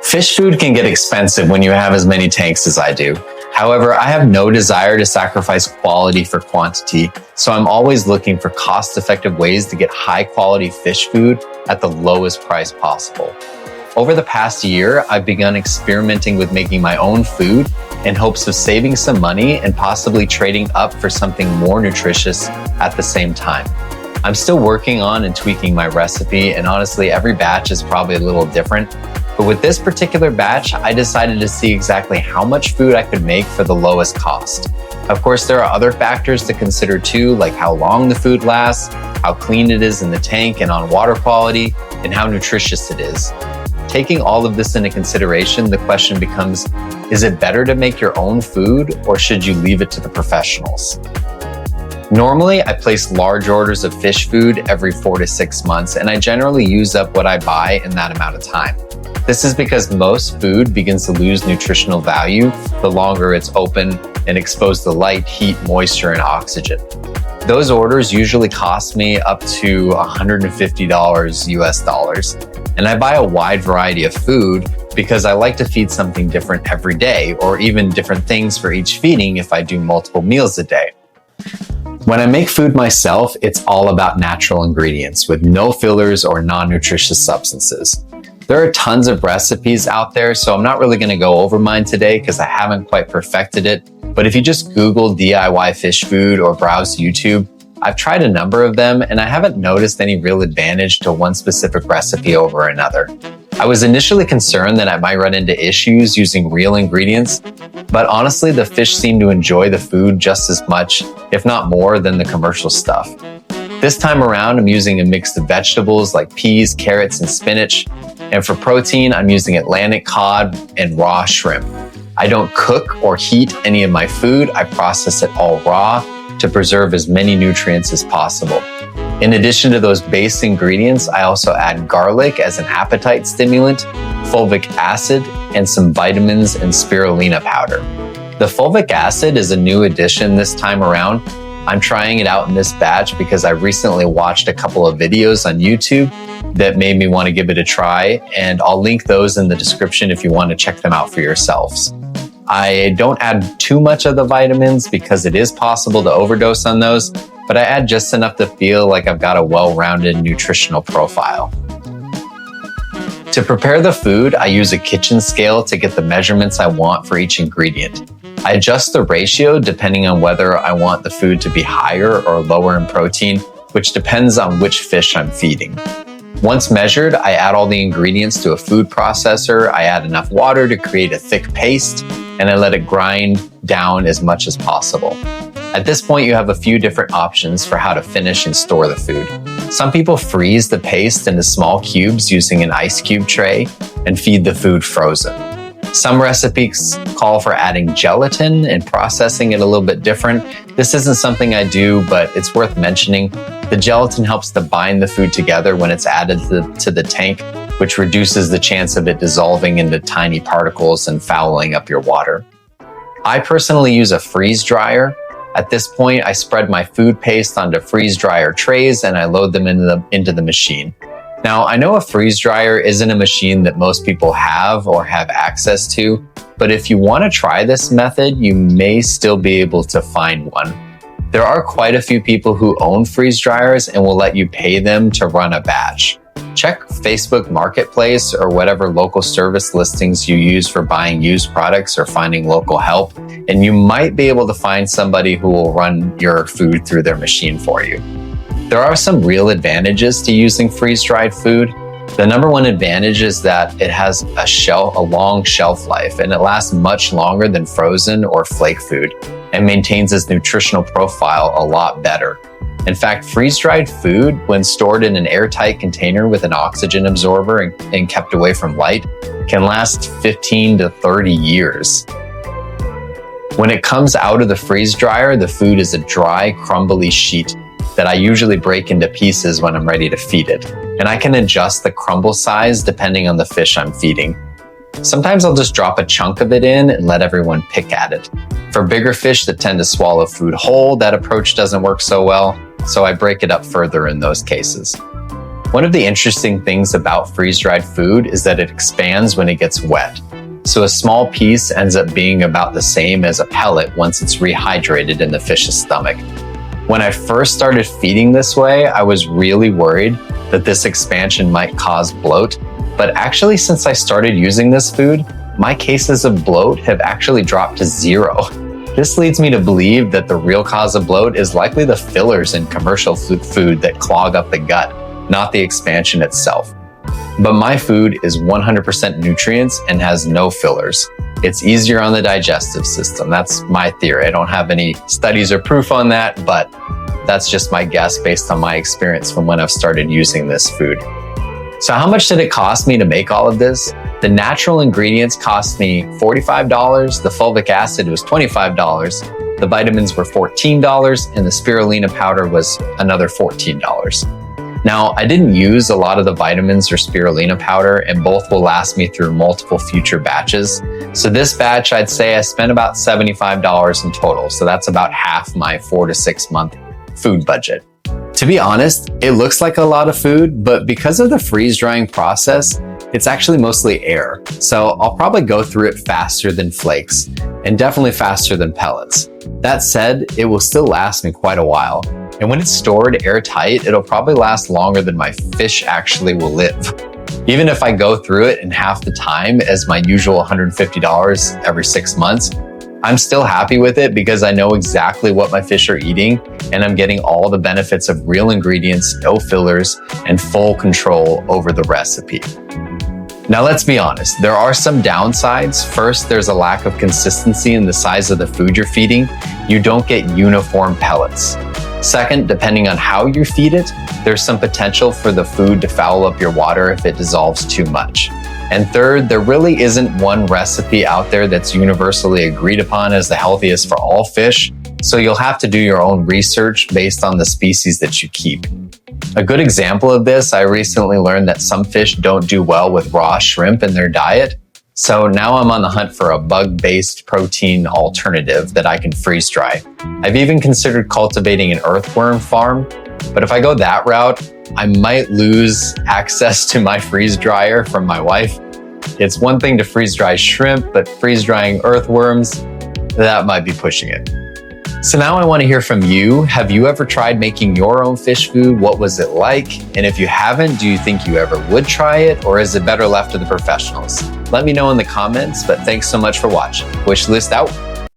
Fish food can get expensive when you have as many tanks as I do. However, I have no desire to sacrifice quality for quantity, so I'm always looking for cost-effective ways to get high-quality fish food at the lowest price possible. Over the past year, I've begun experimenting with making my own food in hopes of saving some money and possibly trading up for something more nutritious at the same time. I'm still working on and tweaking my recipe, and honestly, every batch is probably a little different. But with this particular batch, I decided to see exactly how much food I could make for the lowest cost. Of course, there are other factors to consider too, like how long the food lasts, how clean it is in the tank and on water quality, and how nutritious it is. Taking all of this into consideration, the question becomes, is it better to make your own food or should you leave it to the professionals? Normally, I place large orders of fish food every 4 to 6 months, and I generally use up what I buy in that amount of time. This is because most food begins to lose nutritional value the longer it's open and exposed to light, heat, moisture, and oxygen. Those orders usually cost me up to $150 US dollars, and I buy a wide variety of food because I like to feed something different every day, or even different things for each feeding if I do multiple meals a day. When I make food myself, it's all about natural ingredients with no fillers or non-nutritious substances. There are tons of recipes out there, so I'm not really going to go over mine today because I haven't quite perfected it. But if you just Google DIY fish food or browse YouTube, I've tried a number of them and I haven't noticed any real advantage to one specific recipe over another. I was initially concerned that I might run into issues using real ingredients, but honestly, the fish seem to enjoy the food just as much, if not more, than the commercial stuff. This time around, I'm using a mix of vegetables like peas, carrots, and spinach. And for protein, I'm using Atlantic cod and raw shrimp. I don't cook or heat any of my food. I process it all raw to preserve as many nutrients as possible. In addition to those base ingredients, I also add garlic as an appetite stimulant, fulvic acid, and some vitamins and spirulina powder. The fulvic acid is a new addition this time around. I'm trying it out in this batch because I recently watched a couple of videos on YouTube that made me want to give it a try, and I'll link those in the description if you want to check them out for yourselves. I don't add too much of the vitamins because it is possible to overdose on those, but I add just enough to feel like I've got a well-rounded nutritional profile. To prepare the food, I use a kitchen scale to get the measurements I want for each ingredient. I adjust the ratio depending on whether I want the food to be higher or lower in protein, which depends on which fish I'm feeding. Once measured, I add all the ingredients to a food processor, I add enough water to create a thick paste, and I let it grind down as much as possible. At this point, you have a few different options for how to finish and store the food. Some people freeze the paste into small cubes using an ice cube tray and feed the food frozen. Some recipes call for adding gelatin and processing it a little bit different. This isn't something I do, but it's worth mentioning. The gelatin helps to bind the food together when it's added to the tank, which reduces the chance of it dissolving into tiny particles and fouling up your water. I personally use a freeze dryer. At this point, I spread my food paste onto freeze dryer trays and I load them into the machine. Now, I know a freeze dryer isn't a machine that most people have or have access to, but if you want to try this method, you may still be able to find one. There are quite a few people who own freeze dryers and will let you pay them to run a batch. Check Facebook Marketplace or whatever local service listings you use for buying used products or finding local help, and you might be able to find somebody who will run your food through their machine for you. There are some real advantages to using freeze-dried food. The number one advantage is that it has a long shelf life, and it lasts much longer than frozen or flake food and maintains its nutritional profile a lot better. In fact, freeze-dried food, when stored in an airtight container with an oxygen absorber and kept away from light, can last 15 to 30 years. When it comes out of the freeze dryer, the food is a dry, crumbly sheet that I usually break into pieces when I'm ready to feed it. And I can adjust the crumble size depending on the fish I'm feeding. Sometimes I'll just drop a chunk of it in and let everyone pick at it. For bigger fish that tend to swallow food whole, that approach doesn't work so well, so I break it up further in those cases. One of the interesting things about freeze-dried food is that it expands when it gets wet. So a small piece ends up being about the same as a pellet once it's rehydrated in the fish's stomach. When I first started feeding this way, I was really worried that this expansion might cause bloat. But actually, since I started using this food, my cases of bloat have actually dropped to 0. This leads me to believe that the real cause of bloat is likely the fillers in commercial food that clog up the gut, not the expansion itself. But my food is 100% nutrients and has no fillers. It's easier on the digestive system. That's my theory. I don't have any studies or proof on that, but that's just my guess based on my experience from when I've started using this food. So how much did it cost me to make all of this? The natural ingredients cost me $45, the fulvic acid was $25, the vitamins were $14, and the spirulina powder was another $14. Now, I didn't use a lot of the vitamins or spirulina powder, and both will last me through multiple future batches. So this batch, I'd say I spent about $75 in total. So that's about half my 4 to 6 month food budget. To be honest, it looks like a lot of food, but because of the freeze drying process, it's actually mostly air. So I'll probably go through it faster than flakes, and definitely faster than pellets. That said, it will still last me quite a while. And when it's stored airtight, it'll probably last longer than my fish actually will live. Even if I go through it in half the time as my usual $150 every 6 months, I'm still happy with it because I know exactly what my fish are eating, and I'm getting all the benefits of real ingredients, no fillers, and full control over the recipe. Now let's be honest, there are some downsides. First, there's a lack of consistency in the size of the food you're feeding. You don't get uniform pellets. Second, depending on how you feed it, there's some potential for the food to foul up your water if it dissolves too much. And third, there really isn't one recipe out there that's universally agreed upon as the healthiest for all fish, so you'll have to do your own research based on the species that you keep. A good example of this, I recently learned that some fish don't do well with raw shrimp in their diet. So now I'm on the hunt for a bug-based protein alternative that I can freeze dry. I've even considered cultivating an earthworm farm, but if I go that route, I might lose access to my freeze dryer from my wife. It's one thing to freeze dry shrimp, but freeze drying earthworms, that might be pushing it. So now I want to hear from you. Have you ever tried making your own fish food? What was it like? And if you haven't, do you think you ever would try it, or is it better left to the professionals? Let me know in the comments, but thanks so much for watching. Wishlist out.